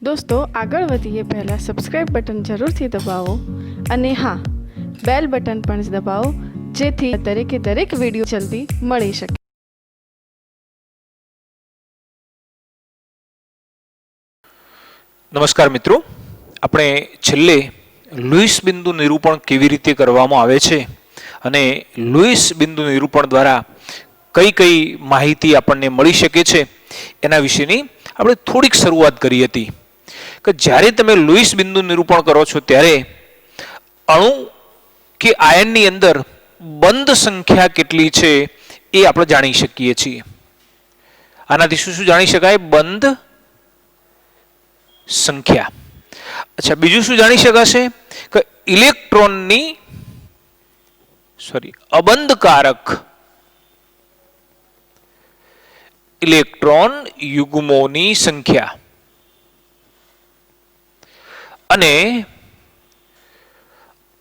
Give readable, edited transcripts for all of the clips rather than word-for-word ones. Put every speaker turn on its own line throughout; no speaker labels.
दोस्तों આગળ વધીએ પહેલાં સબસ્ક્રાઇબ બટન જરૂરથી દબાવો અને હા બેલ બટન પણ દબાવો જેથી દરેક વિડીયો જલ્દી મળી શકે।
નમસ્કાર મિત્રો, આપણે છેલ્લે લુઈસ બિંદુ નિરૂપણ કેવી રીતે કરવામાં આવે છે અને લુઈસ બિંદુ નિરૂપણ દ્વારા કઈ કઈ માહિતી આપણને મળી શકે છે એના વિશેની આપણે થોડીક શરૂઆત કરી હતી કે જ્યારે તમે લુઈસ બિંદુ નિરૂપણ કરો છો ત્યારે અણુ કે આયનની અંદર બંધ સંખ્યા કેટલી છે એ આપણે જાણી શકીએ છીએ। આનાથી શું શું જાણી શકાય? બંધ સંખ્યા। अच्छा, બીજું શું જાણી શકાશે કે ઇલેક્ટ્રોનની અબંધકારક ઇલેક્ટ્રોન યુગ્મોની સંખ્યા અને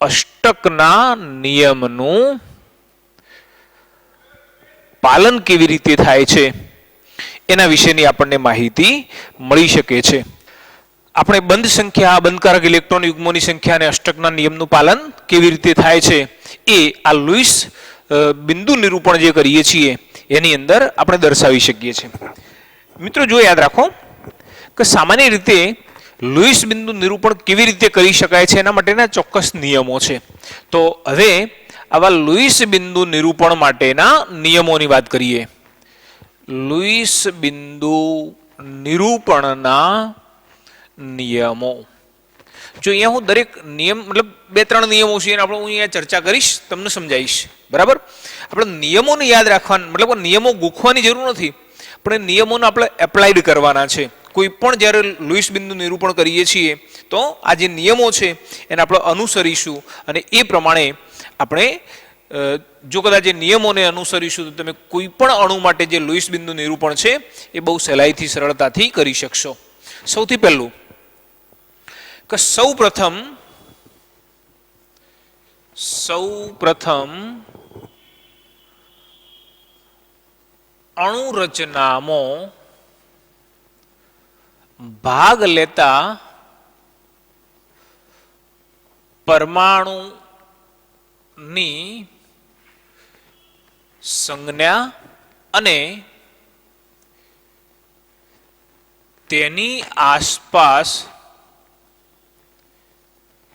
અષ્ટકના નિયમનું પાલન કેવી રીતે થાય છે એના વિશેની આપણને માહિતી મળી શકે છે। આપણે બંધ સંખ્યા, બંધકારક ઇલેક્ટ્રોન યુગ્મોની સંખ્યા અને અષ્ટકના નિયમનું પાલન કેવી રીતે થાય છે એ આ લુઈસ બિંદુ નિરૂપણ જે કરીએ છીએ એની અંદર આપણે દર્શાવી શકીએ છીએ। મિત્રો જો યાદ રાખો કે સામાન્ય રીતે લુઈસ બિંદુ નિરૂપણ કેવી રીતે કરી શકાય છે એના માટેના ચોક્કસ નિયમો છે। તો હવે આવા લુઈસ બિંદુ નિરૂપણ માટેના નિયમોની વાત કરીએ। લુઈસ બિંદુ નિરૂપણના નિયમો જો અહીંયા હું દરેક નિયમ મતલબ 2-3 નિયમો છે આપણે હું અહીંયા ચર્ચા કરીશ, તમને સમજાવીશ, બરાબર। આપણે નિયમોને યાદ રાખવાના મતલબ નિયમો ગોખવાની જરૂર નથી, પણ નિયમોને આપણે એપ્લાઈડ કરવાના છે। કોઈ પણ જ્યારે લુઈસ બિંદુ નિરૂપણ કરીએ છીએ તો આ જે નિયમો છે એને આપણે અનુસરીશું અને એ પ્રમાણે આપણે જો કદાચ એ નિયમોને અનુસરીશું તો તમે કોઈ પણ અણુ માટે જે લુઈસ બિંદુ નિરૂપણ છે એ બહુ સહેલાઈથી સરળતાથી કરી શકશો। સૌથી પહેલું કે સૌપ્રથમ અણુ રચનામાં ભાગ લેતા પરમાણુની સંજ્ઞા અને તેની આસપાસ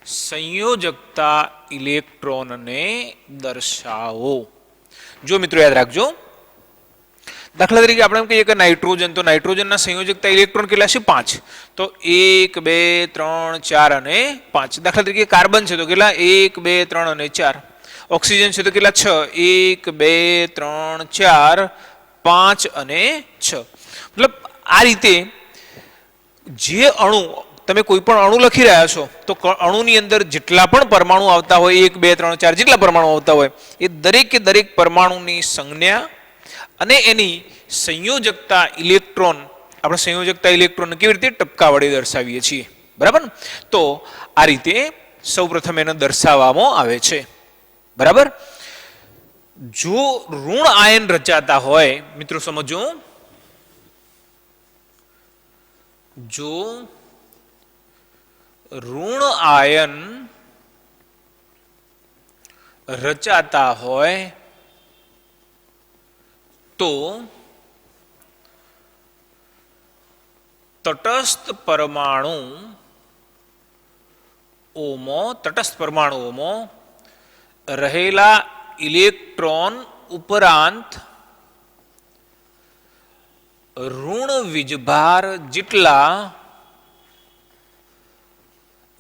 સંયોજકતા ઇલેક્ટ્રોનને દર્શાવો। જો મિત્રો યાદ રાખજો, દાખલા તરીકે આપણે એમ કહીએ કે નાઇટ્રોજન, તો નાઇટ્રોજનના સંયોજકતા ઇલેક્ટ્રોન કેટલા છે? 5। તો 1 2 3 4 અને 5। દાખલા તરીકે કાર્બન છે તો કેટલા? 1 2 3 અને 4। ઓક્સિજન છે તો કેટલા? 6। 1 2 3 4 5 અને 6। મતલબ આ રીતે જે અણુ તમે કોઈ પણ અણુ લખી રહ્યા છો તો અણુની અંદર જેટલા પણ પરમાણુ આવતા હોય 1 2 3 4 જેટલા પરમાણુ આવતા હોય એ દરેક પરમાણુની સંજ્ઞા અને એની સંયોજકતા ઇલેક્ટ્રોન આપણે સંયોજકતા ઇલેક્ટ્રોન કેવી રીતે ટપકા વડે દર્શાવીએ છીએ, બરાબર? તો આ રીતે સૌપ્રથમ એને દર્શાવવામાં આવે છે, બરાબર? જો ઋણ આયન રચાતા હોય મિત્રો સમજો, જો ઋણ આયન રચાતા હોય તો તટસ્થ પરમાણુઓમાં રહેલા ઇલેક્ટ્રોન ઉપરાંત ઋણ વીજભાર જેટલા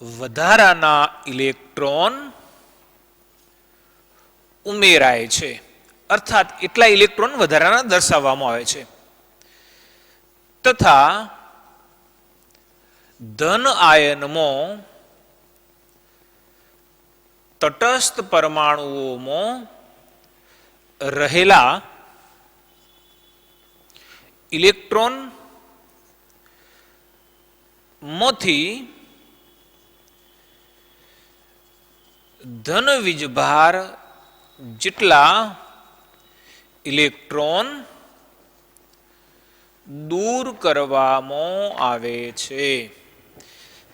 વધારાના ઇલેક્ટ્રોન ઉમેરાય છે, અર્થાત એટલા ઇલેક્ટ્રોન વધારાના દર્શાવવામાં આવે છે। તથા ધન આયનમાં તટસ્થ પરમાણુઓમાં રહેલા ઇલેક્ટ્રોન માંથી ધન વીજભાર જેટલા ઇલેક્ટ્રોન દૂર કરવામાં આવે છે।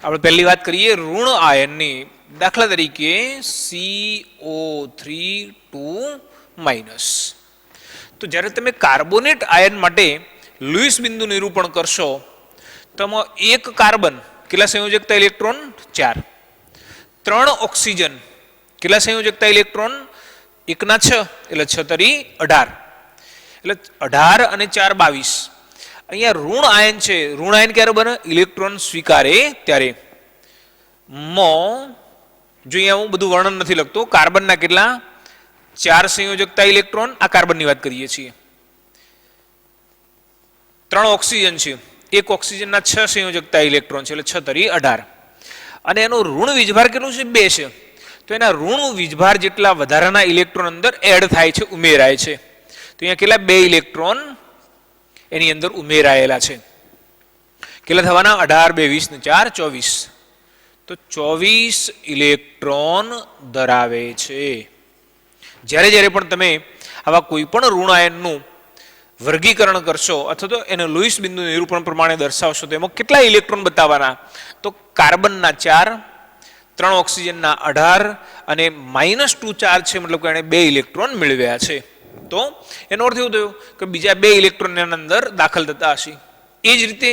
આપણે પહેલી વાત કરીએ ઋણ આયનની. દાખલા તરીકે CO3 તો જ્યારે તમે કાર્બોનેટ આયન માટે લુઈસ બિંદુ નિરૂપણ કરશો તો આમાં એક કાર્બન કેટલા સંયોજકતા ઇલેક્ટ્રોન 4, 3 ઓક્સિજન કેટલા સંયોજકતા ઇલેક્ટ્રોન 1/6 એટલે 6 તરી 18 એટલે 18 અને 4 22. અહીંયા ઋણ આયન છે. ઋણ આયન ક્યારે બને? ઇલેક્ટ્રોન સ્વીકારે ત્યારે. જો અહીંયા હું બધું વર્ણન નથી લખતો. કાર્બનના કેટલા 4 સંયોજકતા ઇલેક્ટ્રોન, આ કાર્બનની વાત કરીએ છીએ. 3 ઓક્સિજન છે, એક ઓક્સિજનના 6 સંયોજકતા ઇલેક્ટ્રોન છે એટલે 6 તરી 18 અને એનો ઋણ વીજભાર કેટલું છે? 2 છે. તો એના ઋણ વીજભાર જેટલા વધારાના ઇલેક્ટ્રોન અંદર એડ થાય છે, ઉમેરાય છે. તો અહીંયા કેટલા 2 ઇલેક્ટ્રોન એની અંદર ઉમેરાયેલા છે. કેટલા થવાના? 18 2 20 ને 4 24. તો 24 ઇલેક્ટ્રોન ધરાવે છે. જ્યારે જ્યારે પણ તમે આવા કોઈ પણ ઋણ આયનનું વર્ગીકરણ કરશો અથવા તો એને લુઈસ બિંદુ નિરૂપણ પ્રમાણે દર્શાવશો તો એમાં કેટલા ઇલેક્ટ્રોન બતાવવાના? તો કાર્બનના 4, 3 ઓક્સિજનના 18 અને -2 ચાર્જ છે, મતલબ કે એને 2 ઇલેક્ટ્રોન મેળવ્યા છે. તો એનો અર્થ એવો થયો કે બીજા 2 ઇલેક્ટ્રોન એના અંદર દાખલ થતા હશે. એ જ રીતે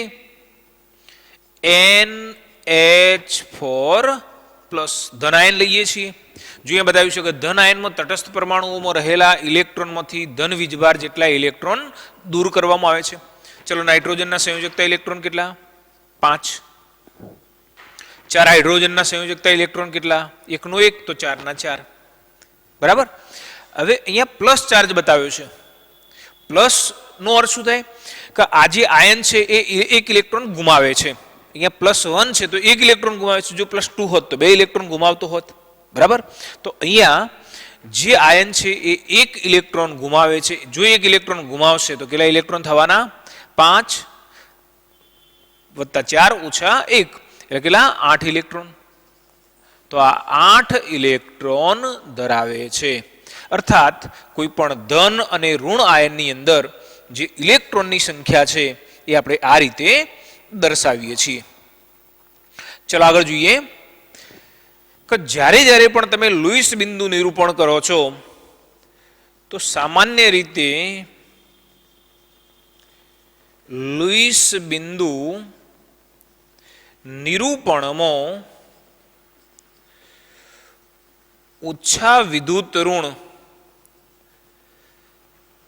NH4 ધન આયન લઈએ છીએ. જો અહીંયા બતાવ્યું છે કે ધન આયનમાં તટસ્થ પરમાણુઓમાં રહેલા ઇલેક્ટ્રોનમાંથી ધન વીજભાર જેટલા ઇલેક્ટ્રોન દૂર કરવામાં આવે છે. ચલો નાઇટ્રોજનના સંયોજકતા ઇલેક્ટ્રોન કેટલા? 5. 4 હાઇડ્રોજનના સંયોજકતા ઇલેક્ટ્રોન કેટલા? 1 નો 1 તો 4 ના 4. બરાબર. હવે અહીંયા પ્લસ ચાર્જ બતાવ્યો છે. પ્લસ નો અર્થ શું થાય? કે આ જે આયન છે એ 1 ઇલેક્ટ્રોન ગુમાવે છે. અહીંયા +1 છે તો 1 ઇલેક્ટ્રોન ગુમાવે છે. જો +2 હોત તો 2 ઇલેક્ટ્રોન ગુમાવતો હોત. બરાબર. તો અહીંયા જે આયન છે એ 1 ઇલેક્ટ્રોન ગુમાવે છે. જો 1 ઇલેક્ટ્રોન ગુમાવશે તો કેટલા ઇલેક્ટ્રોન થવાના? 5 + 4 - 1 એટલે કેટલા? 8 ઇલેક્ટ્રોન. તો આ 8 ઇલેક્ટ્રોન ધરાવે છે. અર્થાત કોઈ પણ ધન અને ઋણ આયનની અંદર જે ઇલેક્ટ્રોનની સંખ્યા છે એ આપણે આ રીતે દર્શાવીએ છીએ. ચલો આગળ જોઈએ કે જ્યારે જ્યારે પણ તમે લુઈસ બિંદુ નિરૂપણ કરો છો તો સામાન્ય રીતે લુઈસ બિંદુ નિરૂપણમાં ઓછા વિદ્યુત ઋણ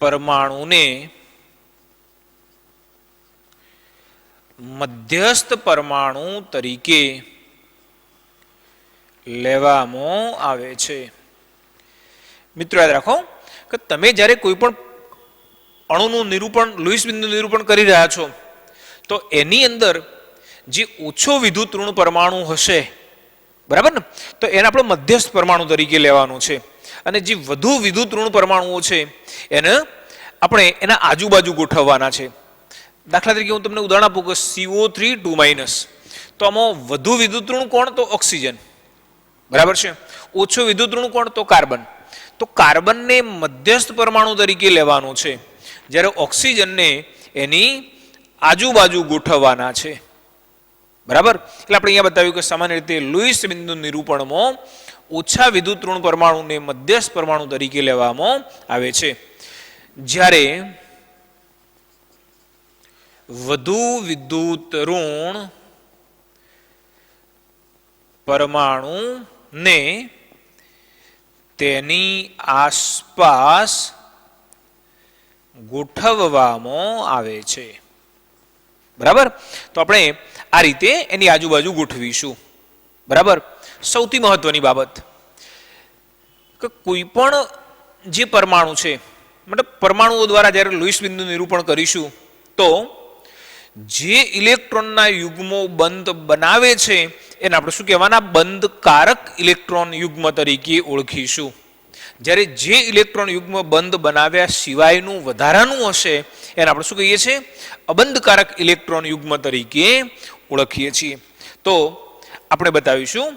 પરમાણુને મધ્યસ્થ પરમાણુ તરીકે લેવામાં આવે છે. મિત્રો યાદ રાખો કે તમે જ્યારે કોઈ પણ અણુનું નિરૂપણ લુઈસ બિંદુ નિરૂપણ કરી રહ્યા છો તો એની અંદર જે ઓછો વિદ્યુત ઋણ પરમાણુ હશે, બરાબર ને, તો એને આપણે મધ્યસ્થ પરમાણુ તરીકે લેવાનું છે. અને જે વધુ વિદ્યુત ઋણ પરમાણુઓ છે એને આપણે એના આજુબાજુ ગોઠવવાના છે. દાખલા તરીકે હું તમને ઉદાહરણ આપું કે CO3 તો આમાં વધુ વિદ્યુત ઋણ કોણ? તો ઓક્સિજન. બરાબર છે. ઓછો વિદ્યુત ઋણ કોણ? તો કાર્બન. તો કાર્બનને મધ્યસ્થ પરમાણુ તરીકે લેવાનું છે, જ્યારે ઓક્સિજનને એની આજુબાજુ ગોઠવવાના છે. બરાબર. એટલે આપણે અહીંયા બતાવ્યું કે સામાન્ય રીતે લુઈસ બિંદુ નિરૂપણમાં ઓછા વિદ્યુત ઋણ પરમાણુને મધ્યસ્થ પરમાણુ તરીકે લેવામાં આવે છે, જ્યારે વધુ વિદ્યુત ઋણ પરમાણુને તેની આસપાસ ગોઠવવામાં આવે છે. બરાબર. તો આપણે આ રીતે એની આજુબાજુ ગોઠવીશું. બરાબર. સૌથી મહત્વની બાબત કે કોઈ પણ જે પરમાણુ છે, મતલબ પરમાણુઓ દ્વારા જ્યારે લુઈસ બિંદુ નિરૂપણ કરીશું તો જે ઇલેક્ટ્રોનના યુગ્મો બંધ બનાવે છે એને આપણે શું કહેવાના? બંધકારક ઇલેક્ટ્રોન યુગ્મ તરીકે ઓળખીશું. જ્યારે જે ઇલેક્ટ્રોન યુગ્મ બંધ બનાવ્યા સિવાયનું વધારાનું હશે એને આપણે શું કહીએ છીએ? અબંધકારક ઇલેક્ટ્રોન યુગ્મ તરીકે ઓળખીએ છીએ. તો આપણે બતાવીશું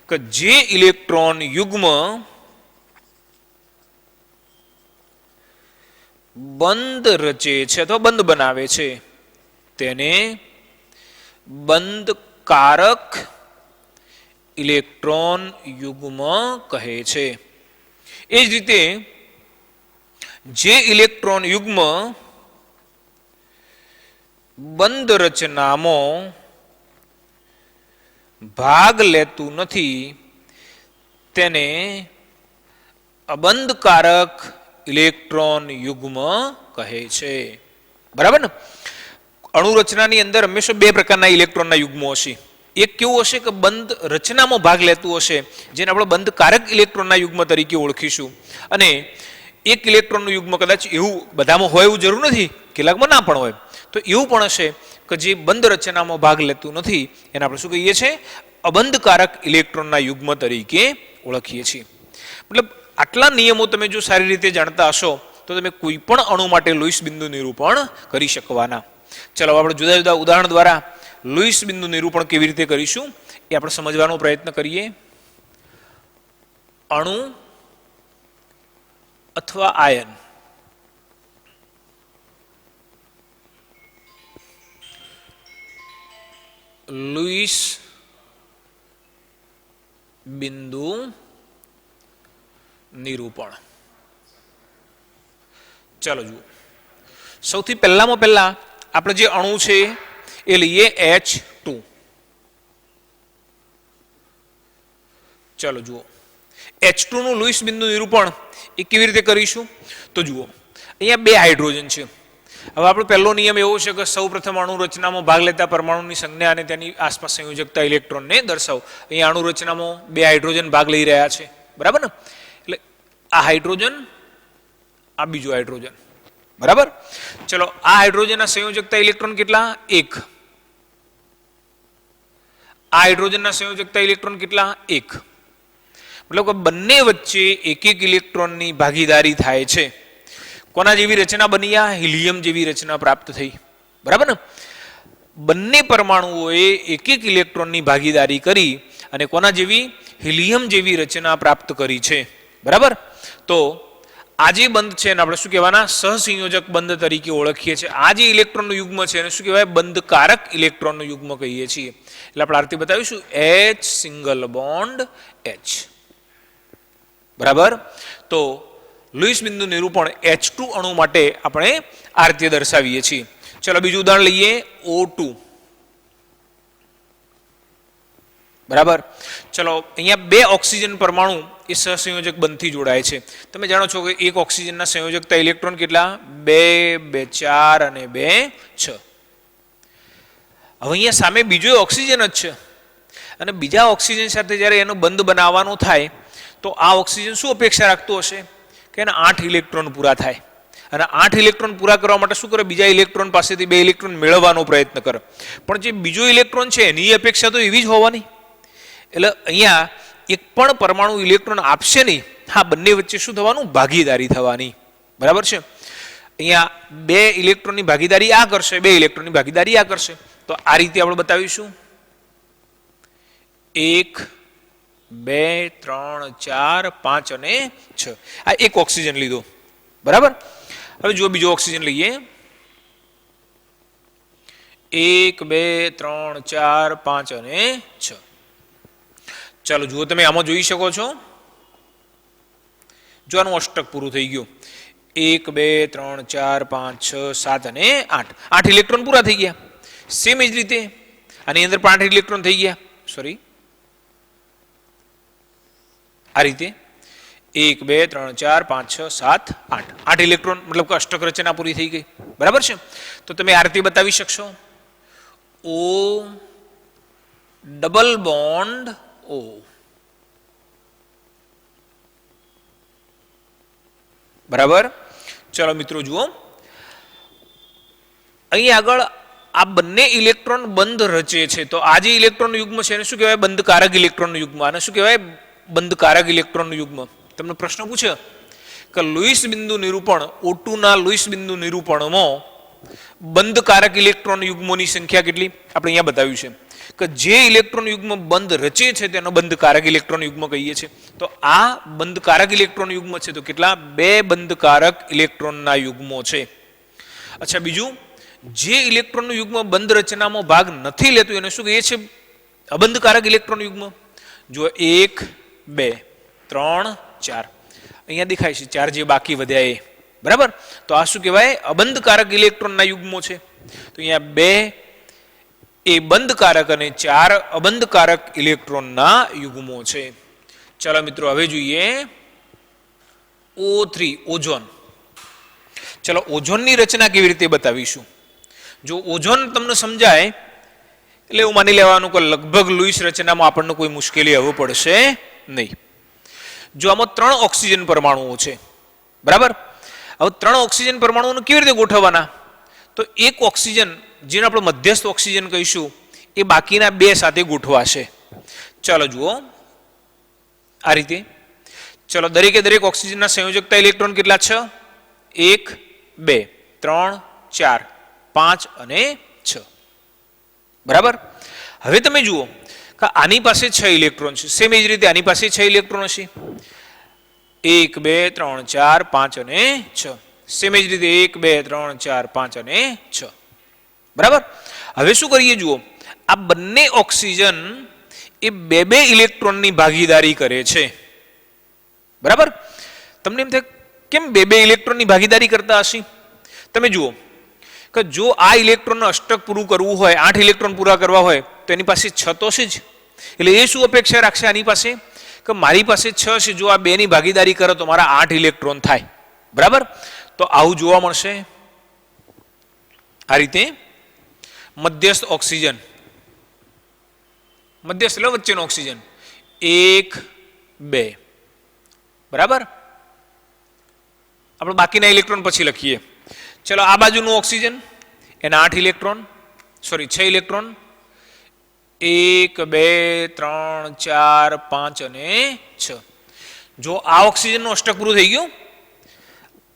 કે જે ઇલેક્ટ્રોન યુગ્મ બંધ રચે છે અથવા બંધ બનાવે છે તેને બંધ કારક ઇલેક્ટ્રોન યુગ્મ કહે છે. એ જ રીતે જે ઇલેક્ટ્રોન યુગ્મ બંધ રચનામાં ભાગ લેતું નથી તેને અબંધકારક ઇલેક્ટ્રોન યુગ્મ કહે છે. બરાબર ને? અણુરચનાની અંદર હંમેશા બે પ્રકારના ઇલેક્ટ્રોનના યુગ્મો હશે. એક કેવું હશે કે બંધ રચનામાં ભાગ લેતું હશે, જેને આપણે બંધકારક ઇલેક્ટ્રોનના યુગ્મ તરીકે ઓળખીશું. અને એક ઇલેક્ટ્રોનનું યુગ્મ કદાચ એવું બધામાં હોય એવું જરૂર નથી, કેટલાકમાં ના પણ હોય, તો એવું પણ હશે કે જે બંધ રચનામાં ભાગ લેતું નથી એને આપણે શું કહીએ છીએ? અબંધકારક ઇલેક્ટ્રોનના યુગ્મ તરીકે ઓળખીએ છીએ. મતલબ આટલા નિયમો તમે જો સારી રીતે જાણતા હશો તો તમે કોઈ પણ અણુ માટે લુઈસ બિંદુ નિરૂપણ કરી શકવાના. ચલો આપણે જુદા જુદા ઉદાહરણ દ્વારા લુઈસ બિંદુ નિરૂપણ કેવી રીતે કરીશું એ આપણે સમજવાનો પ્રયત્ન કરીએ. અણુ અથવા આયન લુઈસ બિંદુ નિરૂપણ. ચાલો જુઓ, સૌથી પહેલામાં પહેલા આપણે જે અણુ છે એ લઈએ H2. ચાલો જુઓ, H2 નું લુઈસ બિંદુ નિરૂપણ એ કેવી રીતે કરીશું? તો જુઓ, અહીંયા બે હાઇડ્રોજન છે. હવે આપણો પહેલો નિયમ એવો છે કે સૌ પ્રથમ અણુ રચનામાં ભાગ લેતા પરમાણુની સંજ્ઞા અને તેની આસપાસ સંયોજકતા ઇલેક્ટ્રોનને દર્શાવો. અહીંયા અણુ રચનામાં બે હાઇડ્રોજન ભાગ લઈ રહ્યા છે. બરાબર ને? એટલે આ હાઇડ્રોજન, આ બીજો હાઇડ્રોજન. બરાબર? ચલો, આ હાઇડ્રોજનના સંયોજકતા ઇલેક્ટ્રોન કેટલા? 1. આ હાઇડ્રોજનના સંયોજકતા ઇલેક્ટ્રોન કેટલા? 1. મતલબ કે બંને વચ્ચે એક એક ઇલેક્ટ્રોનની ભાગીદારી થાય છે. કોના જેવી રચના બની? આ હિલિયમ જેવી રચના પ્રાપ્ત થઈ. બરાબર ને? બંને પરમાણુઓએ એક એક ઇલેક્ટ્રોનની ભાગીદારી કરી અને કોના જેવી? હિલિયમ જેવી રચના પ્રાપ્ત કરી છે. બરાબર? તો આ જે બંધ છે એને આપણે શું કહેવાના? સહસંયોજક બંધ તરીકે ઓળખીએ છીએ. આ જે ઇલેક્ટ્રોનનું યુગ્મ છે એને શું કહેવાય? બંધકારક ઇલેક્ટ્રોનનું યુગ્મ કહીએ છીએ. એટલે આપણે આ રીતે બતાવીશું H સિંગલ બોન્ડ H. બરાબર? તો લુઈસ બિંદુ નિરૂપણ H2 અણુ માટે આપણે આ રીતે દર્શાવીએ છીએ. ચલો બીજું ઉદાહરણ લઈએ, O2. બરાબર? ચલો, અહીંયા બે ઓક્સિજન પરમાણુ એ સહસંયોજક બંધથી જોડાય છે. તમે જાણો છો કે એક ઓક્સિજનના સંયોજકતા ઇલેક્ટ્રોન કેટલા? 2, 2, 4 અને 2, 6. હવે અહીંયા સામે બીજો ઓક્સિજન જ છે અને બીજા ઓક્સિજન સાથે જ્યારે એનો બંધ બનાવવાનો થાય તો આ ઓક્સિજન શું અપેક્ષા રાખતો હશે? કે એના 8 ઇલેક્ટ્રોન પૂરા થાય. અને 8 ઇલેક્ટ્રોન પૂરા કરવા માટે શું કરે? બીજા ઇલેક્ટ્રોન પાસેથી 2 ઇલેક્ટ્રોન મેળવવાનો પ્રયત્ન કરે. પણ જે બીજો ઇલેક્ટ્રોન છે એની અપેક્ષા તો એવી જ હોવાની. એટલે અહીંયા એક પણ પરમાણુ ઇલેક્ટ્રોન આપશે નહીં. હા, બંને વચ્ચે શું થવાનું? ભાગીદારી થવાની. બરાબર છે? અહીંયા 2 ઇલેક્ટ્રોનની ભાગીદારી આ કરશે, 2 ઇલેક્ટ્રોનની ભાગીદારી આ કરશે. તો આ રીતે આપણે બતાવીશું 1, 2, 3, 4, 5 અને 6. આ એક ઓક્સિજન લીધો. બરાબર? હવે જુઓ બીજો ઓક્સિજન લઈએ. 1, 2, 3, 4, 5 અને 6. ચાલો જુઓ, તમે આમાં જોઈ શકો છો. જો આનું અષ્ટક પૂરું થઈ ગયું. 1, 2, 3, 4, 5, 6, 7 અને 8. 8 ઇલેક્ટ્રોન પૂરા થઈ ગયા. સેમ જ રીતે આની અંદર 5 ઇલેક્ટ્રોન થઈ ગયા. સોરી, આ રીતે 1, 2, 3, 4, 5, 6, 7, 8. 8 ઇલેક્ટ્રોન મતલબ કે અષ્ટક રચના પૂરી થઈ ગઈ. બરાબર છે? તો તમે આ રીતે બતાવી શકશો. O double bond O. બરાબર? ચલો મિત્રો જુઓ, અહીં આગળ આ બંને ઇલેક્ટ્રોન બંધ રચે છે. તો આ જે ઇલેક્ટ્રોન યુગ્મ છે એને શું કહેવાય? બંધકારક ઇલેક્ટ્રોન યુગ્મ. આને શું કહેવાય? બંધકારક ઇલેક્ટ્રોન યુગ્મ. તમને પ્રશ્ન પૂછે કે લુઈસ બિંદુ નિરૂપણ O2 ના લુઈસ બિંદુ નિરૂપણમાં બંધકારક ઇલેક્ટ્રોન યુગ્મોની સંખ્યા કેટલી? આપણે અહીંયા બતાવ્યું છે કે જે ઇલેક્ટ્રોન યુગ્મ બંધ રચે છે તેનો બંધકારક ઇલેક્ટ્રોન યુગ્મ કહીએ છીએ. તો આ બંધકારક ઇલેક્ટ્રોન યુગ્મ છે. તો કેટલા? 2 બંધકારક ઇલેક્ટ્રોનના યુગ્મો છે. અચ્છા, બીજું, જે ઇલેક્ટ્રોનનું યુગ્મ બંધ રચનામાં ભાગ નથી લેતું એને શું કહીએ છીએ? અબંધકારક ઇલેક્ટ્રોન યુગ્મ જો 1 2 3 4 અહીંયા દેખાય છે 4 જે બાકી વધ્યા એ, બરાબર. તો આ શું કહેવાય? અબંધકારક ઇલેક્ટ્રોનના યુગ્મો છે. તો અહીંયા 2 એ બંધકારક અને 4 અબંધકારક ઇલેક્ટ્રોનના યુગ્મો છે. ચાલો મિત્રો હવે જોઈએ O3 ઓઝોન. ચલો ઓઝોનની રચના કેવી રીતે બતાવીશું. જો ઓઝોન તમને સમજાય એટલે એવું માની લેવાનું કે લગભગ લુઈસ રચનામાં આપણને કોઈ મુશ્કેલી હવે પડશે નહીં. જો આમાં 3 ઓક્સિજન પરમાણુઓ છે, બરાબર. હવે 3 ઓક્સિજન પરમાણુઓને કેવી રીતે ગોઠવવાના? તો એક ઓક્સિજન જેને આપણે મધ્યસ્થ ઓક્સિજન કહીશું એ બાકીના 2 સાથે ગોઠવાશે. ચાલો જુઓ આ રીતે. ચલો દરેકે દરેક ઓક્સિજનના સંયોજકતા ઇલેક્ટ્રોન કેટલા છે? 1 2 3 4 5 અને 6, બરાબર. હવે તમે જુઓ કે આની પાસે 6 ઇલેક્ટ્રોન છે, સેમ એ જ રીતે આની પાસે 6 ઇલેક્ટ્રોન હશે. 1 2 3 4 5 અને 6, સેમ એ જ રીતે 1 2 3 4 5 અને 6, બરાબર. હવે શું કરીએ જુઓ, આ બંને ઓક્સિજન એ 2 ઇલેક્ટ્રોનની ભાગીદારી કરે છે, બરાબર. તમને એમ થાય કેમ 2 ઇલેક્ટ્રોનની ભાગીદારી કરતા હશે? તમે જુઓ કે જો આ ઇલેક્ટ્રોનનું અષ્ટક પૂરું કરવું હોય, 8 ઇલેક્ટ્રોન પૂરા કરવા હોય તો એની પાસે 6 તો છે જ. એટલે એ શું અપેક્ષા રાખશે આની પાસે કે મારી પાસે 6 છે, જો આ 2 ની ભાગીદારી કરે તો મારા 8 ઇલેક્ટ્રોન થાય, બરાબર. તો આવું જોવા મળશે આ રીતે. મધ્યસ્થ ઓક્સિજન, મધ્યસ્થ એટલે વચ્ચેનો ઓક્સિજન 1 2, બરાબર. આપણે બાકીના ઇલેક્ટ્રોન પછી લખીએ. ચલો આ બાજુનું ઓક્સિજન એના 8 ઇલેક્ટ્રોન, સોરી 6 ઇલેક્ટ્રોન 1 2 3 4 5 અને 6. જો આ ઓક્સિજનનું અષ્ટક પૂરું થઈ ગયું,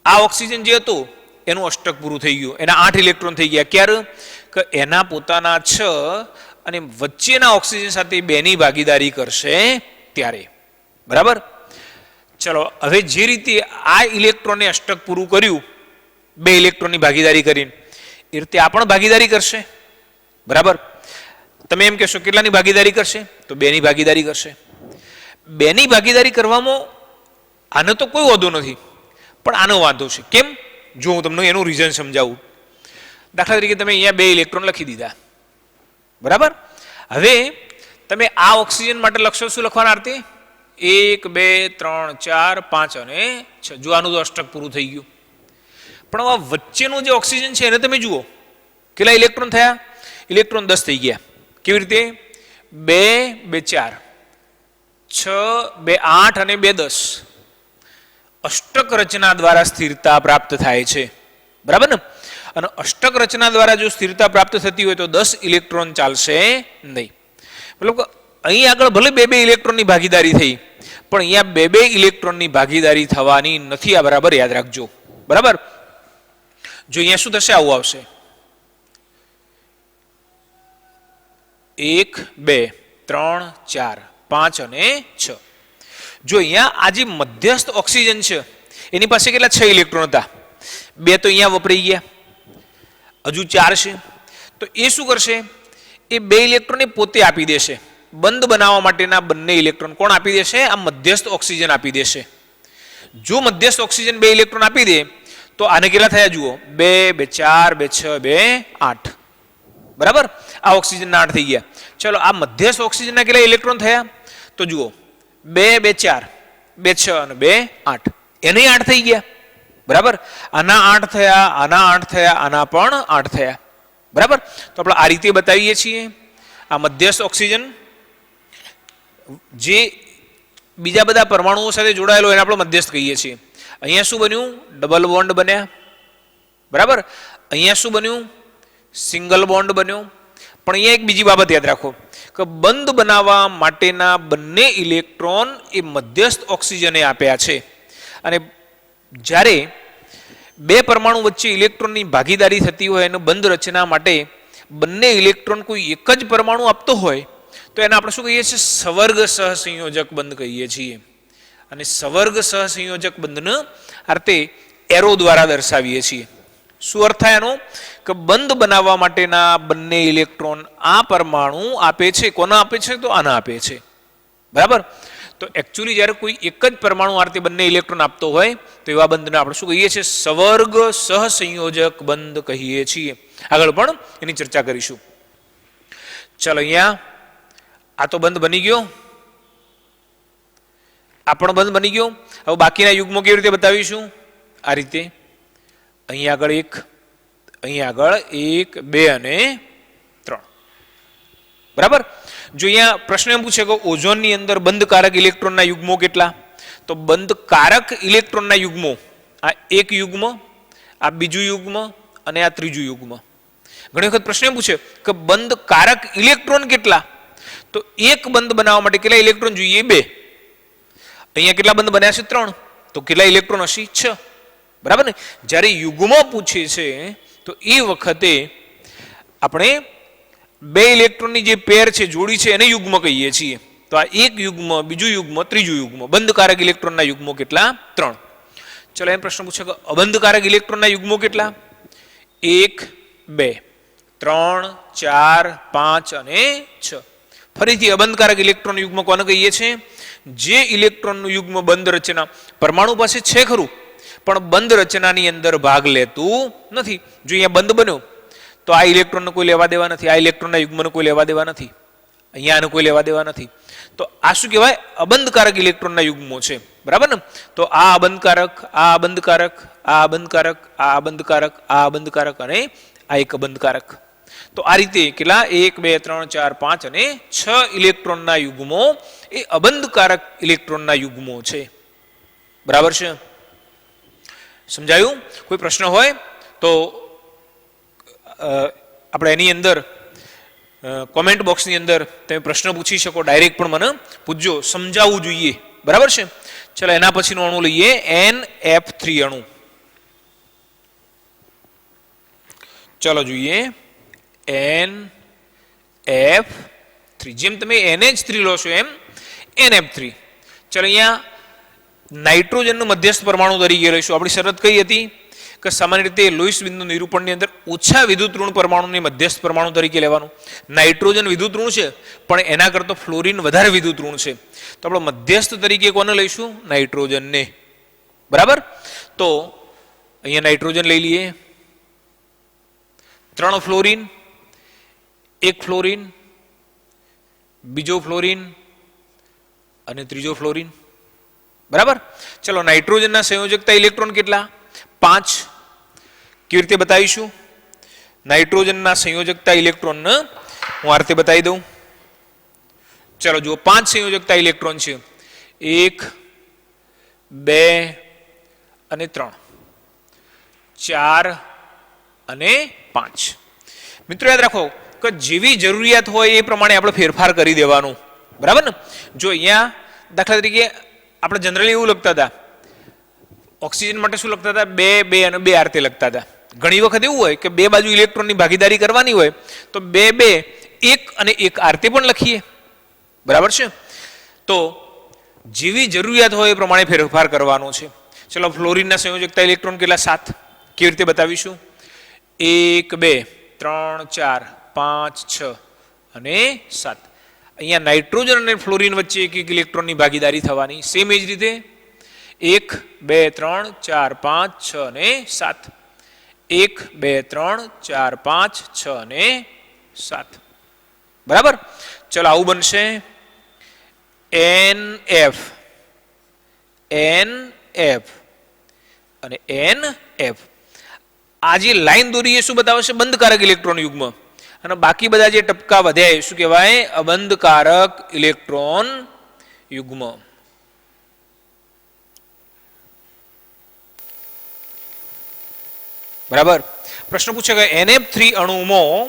આ ઓક્સિજન જે હતું એનું અષ્ટક પૂરું થઈ ગયું, એના 8 ઇલેક્ટ્રોન થઈ ગયા. ક્યારે? કે એના પોતાના 6 અને વચ્ચેના ઓક્સિજન સાથે 2 ની ભાગીદારી કરશે ત્યારે, બરાબર. ચલો હવે જે રીતે આ ઇલેક્ટ્રોને અષ્ટક પૂરું કર્યું 2 ઇલેક્ટ્રોનની ભાગીદારી કરીને, એ રીતે આ પણ ભાગીદારી કરશે, બરાબર. તમે એમ કહેશો કેટલાની ભાગીદારી કરશે? તો 2 ની ભાગીદારી કરશે. 2 ની ભાગીદારી કરવામાં આનો તો કોઈ વાંધો નથી, પણ આનો વાંધો છે. કેમ? જો હું તમને એનું રીઝન સમજાવું. દાખલા તરીકે તમે અહીંયા 2 ઇલેક્ટ્રોન લખી દીધા, બરાબર. હવે તમે આ ઓક્સિજન માટે લખશો શું લખવાના અર્થે? 1 2 3 4 5 અને 6. જો આનું તો અષ્ટક પૂરું થઈ ગયું. પણ આ વચ્ચેનું જે ઓક્સિજન છે એને તમે જુઓ કેટલા ઇલેક્ટ્રોન થયા? ઇલેક્ટ્રોન 10 થઈ ગયા. કેવી રીતે? 2 2 4 6 2 8 અને 2 10. અષ્ટક રચના દ્વારા સ્થિરતા પ્રાપ્ત થાય છે, બરાબર ને. અને અષ્ટક રચના દ્વારા જો સ્થિરતા પ્રાપ્ત થતી હોય તો 10 ઇલેક્ટ્રોન ચાલશે નહીં. મતલબ અહીં આગળ ભલે 2 ઇલેક્ટ્રોનની ભાગીદારી થઈ, પણ અહીંયા 2 ઇલેક્ટ્રોનની ભાગીદારી થવાની નથી. આ બરાબર યાદ રાખજો, બરાબર. જો અહીંયા શું થશે? આવું આવશે 1 2 3 4 5 અને 6. જો અહીંયા આ જે મધ્યસ્થ ઓક્સિજન છે એની પાસે કેટલા? 6 ઇલેક્ટ્રોન હતા. 2 તો અહીંયા વપરાઈ ગયા, હજુ 4 છે. તો એ શું કરશે? એ 2 ઇલેક્ટ્રોન પોતે આપી દેશે. બંધ બનાવવા માટેના બંને ઇલેક્ટ્રોન કોણ આપી દેશે? આ મધ્યસ્થ ઓક્સિજન આપી દેશે. જો મધ્યસ્થ ઓક્સિજન 2 ઇલેક્ટ્રોન આપી દે તો આને કેટલા થયા જુઓ? 2 2 4 2 6 2 8, બરાબર. આ ઓક્સિજનના 8 થઈ ગયા. ચલો આ મધ્યસ્થ ઓક્સિજનના કેટલા ઇલેક્ટ્રોન થયા? તો જુઓ 2 2 4 2 6 અને 2 8. એને 8 થઈ ગયા, બરાબર. આના 8 થયા, આના 8 થયા, આના પણ 8 થયા, બરાબર. તો આપણે આ રીતે બતાવીએ છીએ. આ મધ્યસ્થ ઓક્સિજન જે બીજા બધા પરમાણુઓ સાથે જોડાયેલો એને આપણે મધ્યસ્થ કહીએ છીએ. અહીંયા શું બન્યું? ડબલ બોન્ડ બન્યા, બરાબર. અહીંયા શું બન્યું? સિંગલ બોન્ડ બન્યો. પણ અહીંયા એક બીજી બાબત યાદ રાખો કે બંધ બનાવવા માટેના બંને ઇલેક્ટ્રોન એ મધ્યસ્થ ઓક્સિજને આપ્યા છે. અને જ્યારે 2 પરમાણુ વચ્ચે ઇલેક્ટ્રોનની ભાગીદારી થતી હોય અને બંધ રચના માટે બંને ઇલેક્ટ્રોન કોઈ એક જ પરમાણુ આપતો હોય તો એને આપણે શું કહીએ છીએ? સવર્ગ સહસંયોજક બંધ કહીએ છીએ. અને સવર્ગ સહસંયોજક બંધને અર્થે એરો દ્વારા દર્શાવીએ છીએ. શું અર્થ થાય એનો? કે બંધ બનાવવા માટેના બંને ઇલેક્ટ્રોન આ પરમાણુ આપે છે. કોના આપે છે? તો આના આપે છે. બરાબર. તો એકચ્યુઅલી જ્યારે કોઈ એક જ પરમાણુ આરતી બંને ઇલેક્ટ્રોન આપતો હોય તો એવા બંધને આપણે શું કહીએ છીએ? સવર્ગ સહસંયોજક બંધ કહીએ છીએ. આગળ પણ એની ચર્ચા કરીશું. ચાલો, અહીંયા આ તો બંધ બની ગયો, આ પણ બંધ બની ગયો. હવે બાકીના યુગ્મો કેવી રીતે બતાવીશું? આ રીતે. અહીં આગળ 1, અહીં આગળ 1, 2 અને 3. બરાબર. જો અહીંયા પ્રશ્ન એમ પૂછે કે ઓઝોનની અંદર બંધકારક ઇલેક્ટ્રોનના યુગ્મો કેટલા? તો બંધકારક ઇલેક્ટ્રોનના યુગ્મો આ એક યુગ્મ, આ બીજું યુગ્મ અને આ ત્રીજું યુગ્મ. ઘણી વખત પ્રશ્ન એમ પૂછે કે બંધકારક ઇલેક્ટ્રોન કેટલા? તો એક બંધ બનાવવા માટે કેટલા ઇલેક્ટ્રોન જોઈએ? 2. અહીંયા કેટલા બંધ બન્યા છે? 3. તો કેટલા ઇલેક્ટ્રોન હશે? 6. બરાબર ને? જ્યારે યુગ્મ પૂછે છે તો એ વખતે આપણે 2 ઇલેક્ટ્રોનની જે પેર છે, જોડી છે, એને યુગ્મ કહીએ છીએ. તો આ એક યુગ્મ, બીજું યુગ્મ, ત્રીજું યુગ્મ. બંધકારક ઇલેક્ટ્રોનના યુગ્મો કેટલા? 3. ચલો, એમ પ્રશ્ન પૂછે કે અબંધકારક ઇલેક્ટ્રોનના યુગ્મો કેટલા? 1, 2, 3, 4, 5 અને 6. ફરીથી અબંધકારક ઇલેક્ટ્રોન યુગ્મ કોને કહીએ છીએ? જે ઇલેક્ટ્રોનનું યુગ્મ બંધ રચના પરમાણુ પાસે છે ખરું, પણ બંધ રચનાની અંદર ભાગ લેતું નથી. જો અહીંયા બંધ બન્યો તો આ ઇલેક્ટ્રોનને કોઈ લેવા દેવા નથી, આ ઇલેક્ટ્રોનના યુગ્મને કોઈ લેવા દેવા નથી, અહીંયા આને કોઈ લેવા દેવા નથી. તો આ શું કહેવાય? અબંધકારક ઇલેક્ટ્રોનના યુગ્મો છે. બરાબર ને? તો આ અબંધકારક, આ અબંધકારક, આ અબંધકારક, આ અબંધકારક, આ અબંધકારક અને આ એક અબંધકારક. તો આ રીતે કેટલા? 1, 2, 3, 4, 5 અને 6 ઇલેક્ટ્રોનના યુગ્મો એ અબંધકારક ઇલેક્ટ્રોનના યુગ્મો છે. બરાબર છે? સમજાયું? કોઈ પ્રશ્ન હોય તો આપણે એની અંદર કોમેન્ટ બોક્સની અંદર તમે પ્રશ્ન પૂછી શકો. ડાયરેક્ટ પણ મને પૂછજો, સમજાવવું જોઈએ. બરાબર છે? ચલો, એના પછીનો અણુ લઈએ, NF3 અણુ. ચલો જોઈએ, NF3. જેમ તમે NH3 લો છો એમ NF3. ચલો, અહીંયા નાઇટ્રોજનનું મધ્યસ્થ પરમાણુ તરીકે લઈશું. આપણી શરત કઈ હતી કે સામાન્ય રીતે લોઈસ બિંદુ નિરૂપણની અંદર ઓછા વિદ્યુત ઋણ પરમાણુને મધ્યસ્થ પરમાણુ તરીકે લેવાનું. નાઇટ્રોજન વિદ્યુત ઋણ છે, પણ એના કરતાં ફ્લોરિન વધારે વિદ્યુત ઋણ છે. તો આપણે મધ્યસ્થ તરીકે કોને લઈશું? નાઇટ્રોજનને. બરાબર. તો અહીંયા નાઇટ્રોજન લઈ લઈએ. 3 ફ્લોરિન, 1 ફ્લોરિન, બીજો ફ્લોરિન અને ત્રીજો ફ્લોરિન. બરાબર. ચલો, નાઇટ્રોજનના સંયોજકતા ઇલેક્ટ્રોન કેટલા? 5. કેવી રીતે બતાવીશું? નાઇટ્રોજનના સંયોજકતા ઇલેક્ટ્રોન હું આ રીતે બતાવી દઉં. ચલો જુઓ, 5 સંયોજકતા ઇલેક્ટ્રોન છે. 1, 2 અને 3, 4 અને 5. મિત્રો યાદ રાખો કે જેવી જરૂરિયાત હોય એ પ્રમાણે આપણે ફેરફાર કરી દેવાનું. બરાબર ને? જો અહીંયા દાખલા તરીકે આપણે જનરલી એવું લખતા હતા, ઓક્સિજન માટે શું લખતા હતા? 2, 2 અને 2 આ રીતે લખતા હતા. ઘણી વખત એવું હોય કે 2 બાજુ ઇલેક્ટ્રોનની ભાગીદારી કરવાની હોય તો 2, 2, 1 અને 1 આ રીતે પણ લખીએ. બરાબર છે? તો જેવી જરૂરિયાત હોય એ પ્રમાણે ફેરફાર કરવાનો છે. ચલો, ફ્લોરિનના સંયોજકતા ઇલેક્ટ્રોન કેટલા? 7. કેવી રીતે બતાવીશું? 1, 2, 3, 4, 5, 6 અને 7. અહીંયા નાઇટ્રોજન અને ફ્લોરિન વચ્ચે એક એક ઇલેક્ટ્રોનની ભાગીદારી થવાની. સેમ એ જ રીતે 1, 2, 3, 4, 5, 6 અને 7. 1, 2, 3, 4, 5, 6 અને 7. બરાબર. ચલો, આવું બનશે NF, NF અને NF. આ જે લાઈન દોરી એ શું બતાવે છે? બંધકારક ઇલેક્ટ્રોન યુગ્મ. અને બાકી બધા જે ટપકા વધ્યા એ શું કહેવાય? અબંધકારક ઇલેક્ટ્રોન યુગ્મ. બરાબર. પ્રશ્ન પૂછે કે NF3 અણુમાં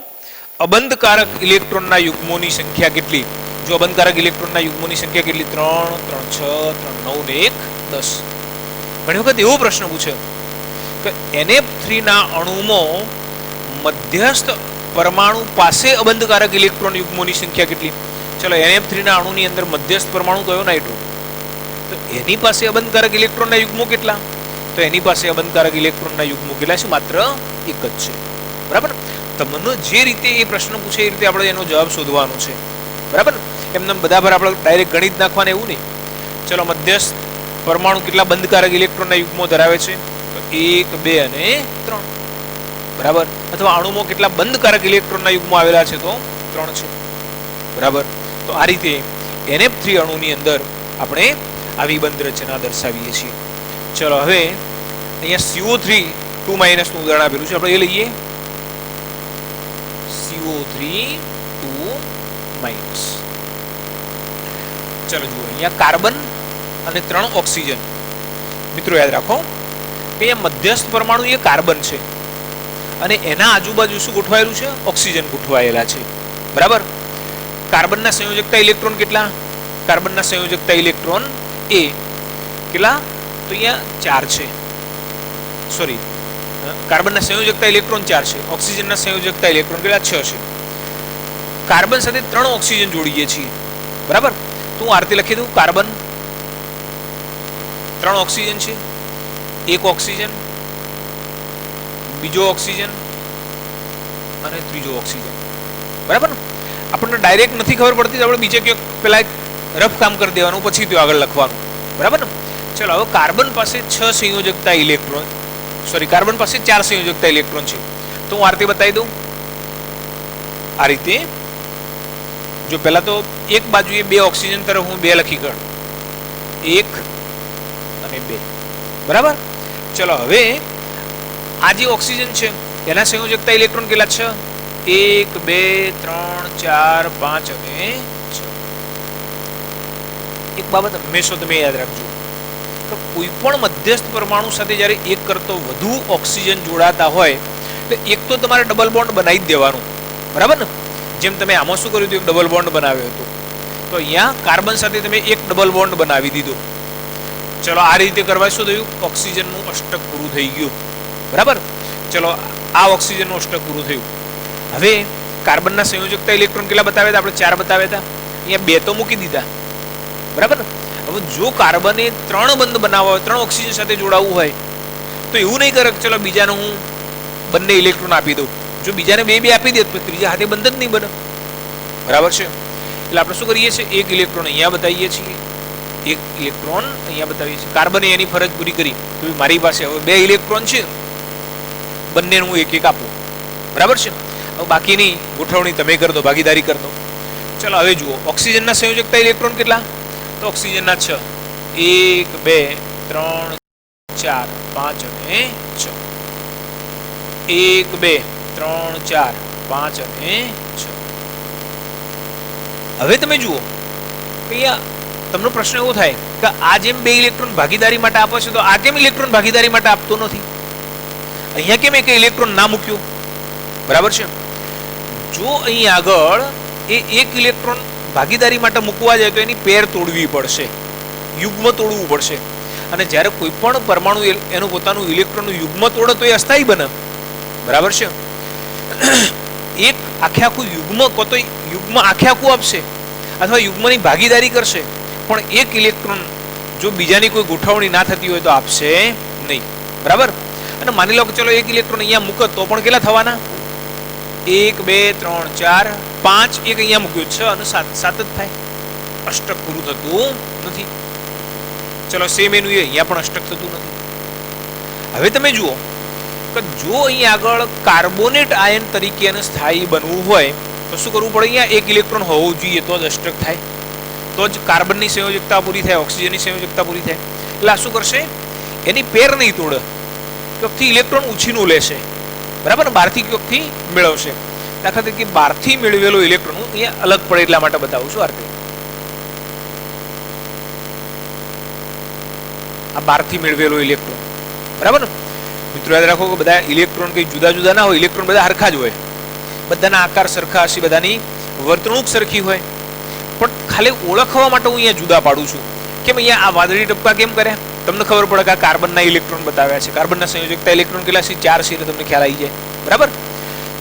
અબંધકારક ઇલેક્ટ્રોનના યુગ્મોની સંખ્યા કેટલી? જો અબંધકારક ઇલેક્ટ્રોનના યુગ્મોની સંખ્યા કેટલી? 3, 3, 6, 3, 9 ને 1, 10. ઘણી વખત એવો પ્રશ્ન પૂછે કે NF3 ના અણુમાં મધ્યસ્થ પરમાણુ પાસે અબંધકારક ઇલેક્ટ્રોન યુગ્મોની સંખ્યા કેટલી? ચલો, NF3 ના અણુની અંદર મધ્યસ્થ પરમાણુ કયો? નાઇટ્રોજન. તો એની પાસે અબંધકારક ઇલેક્ટ્રોનના યુગ્મો કેટલા? તો એની પાસે અબંધકારક ઇલેક્ટ્રોનના યુગ્મો કેટલા છે? માત્ર 1 જ છે. બરાબર. તમને જે રીતે એ પ્રશ્ન પૂછે એ રીતે આપણે એનો જવાબ શોધવાનો છે. બરાબર. એમને બધા પર આપણે ડાયરેક્ટ ગણિત નાખવાના એવું નહીં. ચલો, મધ્યસ્થ પરમાણુ કેટલા બંધકારક ઇલેક્ટ્રોનના યુગ્મો ધરાવે છે? તો 1, 2 અને 3. બરાબર. અથવા અણુમાં કેટલા બંધકારક ઇલેક્ટ્રોનના યુગ્મો આવેલા છે? તો 3 છે. બરાબર. તો આ રીતે NF3 અણુની અંદર આપણે આવી બંધ રચના દર્શાવીએ છીએ. ચલો, હવે અહીંયા CO3 2- નું ઉદાહરણ આપેલું છે, આપણે એ લઈએ. CO3 2-. ચલો જુઓ, અહીંયા કાર્બન અને 3 ઓક્સિજન. મિત્રો યાદ રાખો કે અહીંયા મધ્યસ્થ પરમાણુ એ કાર્બન છે અને એના આજુબાજુ શું ગોઠવાયેલું છે? ઓક્સિજન ગોઠવાયેલા છે. બરાબર. કાર્બનના સંયોજકતા ઇલેક્ટ્રોન કેટલા? કાર્બનના સંયોજકતા ઇલેક્ટ્રોન એ કેટલા? તો અહીંયા 4 છે. સોરી, કાર્બનના સંયોજકતા ઇલેક્ટ્રોન 4 છે. ઓક્સિજનના સંયોજકતા ઇલેક્ટ્રોન કેટલા? 6 છે. કાર્બન સાથે 3 ઓક્સિજન જોડીએ છીએ. બરાબર. તો હું આરતી લખી દઉં. કાર્બન 3 ઓક્સિજન છે, 1 ઓક્સિજન, બીજો ઓક્સિજન અને ત્રીજો ઓક્સિજન. બરાબર. આપણને ડાયરેક્ટ નથી ખબર પડતી તો આપણે બીજે ક્યાંક પેલા રફ કામ કરી દેવાનું, પછી તો આગળ લખવાનું. બરાબર ને? ચલો, હવે કાર્બન પાસે 6 સંયોજકતા ઇલેક્ટ્રોન, સોરી, કાર્બન પાસે 4 સંયોજકતા ઇલેક્ટ્રોન છે. તો હું આરતી બતાવી દઉં. આ રીતે જો પહેલા તો એક બાજુએ 2 ઓક્સિજન તરફ હું 2 લખી કર, 1 અને 2. બરાબર. ચલો, હવે આ જે ઓક્સિજન છે એના સંયોજકતા ઇલેક્ટ્રોન કેટલા છે? 1, 2, 3, 4, 5 અને 6. એક બાબત હંમેશા તમે યાદ રાખજો કે કોઈ પણ મધ્યસ્થ પરમાણુ સાથે જ્યારે એક કરતો વધુ ઓક્સિજન જોડાતા હોય તો એક તો તમારે ડબલ બોન્ડ બનાવી જ દેવાનું. બરાબર ને? જેમ તમે આમાં શું કર્યું હતું? એક ડબલ બોન્ડ બનાવ્યો હતો. તો અહીંયા કાર્બન સાથે તમે એક ડબલ બોન્ડ બનાવી દીધો. ચલો, આ રીતે કરવા શું થયું? ઓક્સિજનનું અષ્ટક પૂરું થઈ ગયું. બરાબર. ચલો, આ ઓક્સિજનનું અષ્ટક પૂરું થયું. હવે કાર્બનના સંયોજકતા ઇલેક્ટ્રોન કેટલા બતાવ્યા હતા? આપણે 4 બતાવ્યા હતા. અહીંયા 2 તો મૂકી દીધા. બરાબર. હવે જો કાર્બને 3 બંધ બનાવવા હોય, 3 ઓક્સિજન સાથે જોડાવવું હોય તો એવું નહીં કરે કે ચલો બીજાને હું બંને ઇલેક્ટ્રોન આપી દઉં. જો બીજાને 2 આપી દે તો ત્રીજા હાથે બંધ જ નહીં બને. બરાબર છે? એટલે આપણે શું કરીએ છીએ? એક ઇલેક્ટ્રોન અહીંયા બતાવીએ છીએ, એક ઇલેક્ટ્રોન અહીંયા બતાવીએ છીએ. કાર્બને એની ફરજ પૂરી કરી. તો મારી પાસે હવે 2 ઇલેક્ટ્રોન છે, બંનેનું હું એક આપું. બરાબર છે? હવે બાકીની ગોઠવણી તમે કરી દો, ભાગીદારી કરી દો. ચલો, હવે જુઓ, ઓક્સિજનના સંયોજકતા ઇલેક્ટ્રોન કેટલા? તો ઓક્સિજનના 6, 1, 2, 3, 4, 5 અને 6. 1, 2, 3, 4, 5 અને 6. હવે તમે જુઓ કે અહીંયા તમને પ્રશ્ન એવો થાય કે આ જેમ 2 ઇલેક્ટ્રોન ભાગીદારી માટે આપે છે તો આ કેમ ઇલેક્ટ્રોન ભાગીદારી માટે આપતો નથી? અહીંયા કેમ એક ઇલેક્ટ્રોન ના મૂક્યો? બરાબર છે? જો અહીં આગળ એ એક ઇલેક્ટ્રોન ભાગીદારી માટે મૂકવા જાય તો એની પેર તોડવી પડશે, યુગ્મ તોડવું પડશે. અને જ્યારે કોઈ પણ પરમાણુ એનું પોતાનું ઇલેક્ટ્રોનનું યુગ્મ તોડે તો એ અસ્થાયી બને. બરાબર છે? એક આખું યુગ્મ કો તો યુગ્મ આખું આપશે અથવા યુગ્મની ભાગીદારી કરશે, પણ એક ઇલેક્ટ્રોન જો બીજાની કોઈ ગોઠવણી ના થતી હોય તો આપશે નહીં. બરાબર. અને માની લો કે ચલો એક ઇલેક્ટ્રોન અહીંયા મૂકે તો પણ કેટલા થવાના? 1, 2, 3, 4, 5. એક અહીંયા મૂક્યો 6 અને 7 જ થાય. અષ્ટક પૂરું થતું નથી. ચલો, સેમ એનું અહીંયા પણ અષ્ટક થતું નથી. હવે તમે જુઓ કે જો અહીંયા આગળ કાર્બોનેટ આયન તરીકે એને સ્થાયી બનવું હોય તો શું કરવું પડે? અહીંયા એક ઇલેક્ટ્રોન હોવું જોઈએ તો જ અષ્ટક થાય, તો જ કાર્બનની સંયોજકતા પૂરી થાય, ઓક્સિજનની સંયોજકતા પૂરી થાય. એટલે આ શું કરશે? એની પેર નહીં તોડે, ક્યોકથી ઇલેક્ટ્રોન ઉછીનું લેશે. બરાબર ને? બહારથી ક્યોકથી મેળવશે. દાખલા તરીકે બહારથી મેળવેલો ઇલેક્ટ્રોન હું અહીંયા અલગ પડે એટલા માટે બતાવું છું. આ બહારથી મેળવેલો ઇલેક્ટ્રોન. બરાબર ને? મિત્રો યાદ રાખો કે બધા ઇલેક્ટ્રોન કઈ જુદા જુદા ના હોય, ઇલેક્ટ્રોન બધા સરખા જ હોય, બધાના આકાર સરખા હશે, બધાની વર્તણૂક સરખી હોય, પણ ખાલી ઓળખવા માટે હું અહીંયા જુદા પાડું છું. કેમ અહીંયા આ વાદળી ટપકા કેમ કર્યા? તમને ખબર પડે કે આ કાર્બનના ઇલેક્ટ્રોન બતાવ્યા છે. કાર્બનના સંયોજકતા ઇલેક્ટ્રોન કેટલા છે? 4 છે, એટલે તમને ખ્યાલ આવી જાય. બરાબર.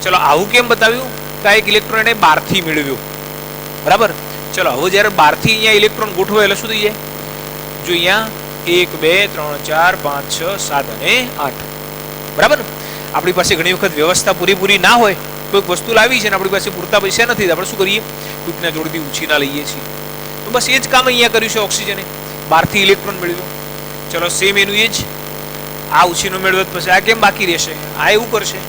ચલો, આવું કેમ બતાવ્યું? કે એક ઇલેક્ટ્રોન એને બહારથી મેળવ્યો. બરાબર. ચલો, હવે જ્યારે બહારથી અહીંયા ઇલેક્ટ્રોન ગોઠવે એટલે શું થઈ જાય? જો અહીંયા 1, 2, 3, 4, 5, 6, 7 અને 8. બરાબર. આપણી પાસે ઘણી વખત વ્યવસ્થા પૂરેપૂરી ના હોય, કોઈક વસ્તુ લાવી છે ને આપણી પાસે પૂરતા પૈસા નથી, તો આપણે શું કરીએ, કોઈકના જોડેથી ઉછીના લઈએ છીએ. તો બસ એ જ કામ અહીંયા કર્યું છે ઓક્સિજને, બહારથી ઇલેક્ટ્રોન મેળવ્યો. ચલો સેમ એનું એ જ, આ ઉછીનો મેળવ્યો પછી આ કેમ બાકી રહેશે, આ એવું કરશે.